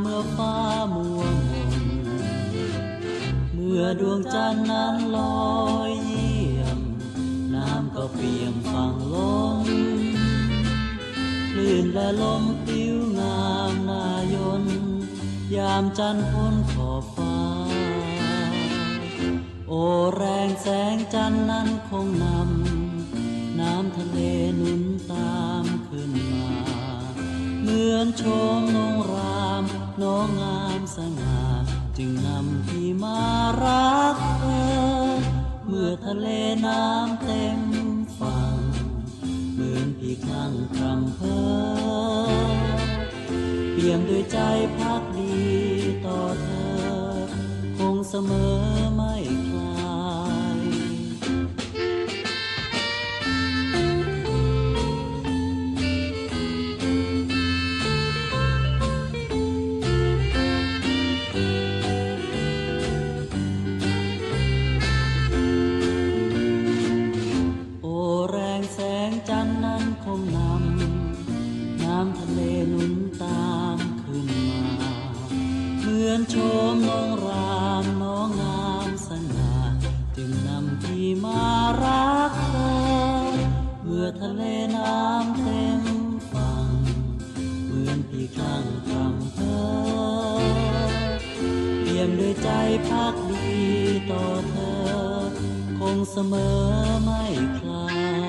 เมื่อฟ้ามัวมนเมื่อดวงจันทร์นั้นลอยเยี่ยมน้ำก็เปี่ยมฝั่งลงคลื่นและลมผิวงามนายนยามจันทร์พ้นขอบฟ้าโอแรงแสงจันทร์นั้นคงนำน้ำทะเลหนุนตามขึ้นมาเหมือนโชมนงรามน้องงามสง่าจึงนำพี่มารักเธอเมื่อทะเลน้ำเต็มฝั่งเหมือนพี่คลั่งคร่ำเพ้อเปี่ยมด้วยใจพักดีต่อเธอคงเสมอไม่คลายโอแรงแสงจันทร์นั้นคงนำน้ำทะเลหนุนตามขึ้นมาเหมือนโชมนงรามน้องงามสง่าจึงนำพี่มารักเธอเมื่อทะเลน้ำเต็มฝั่งเหมือนพี่คลั่งคร่ำเพ้อเปี่ยมด้วยใจพักดีต่อเธอคงเสมอไม่คลาย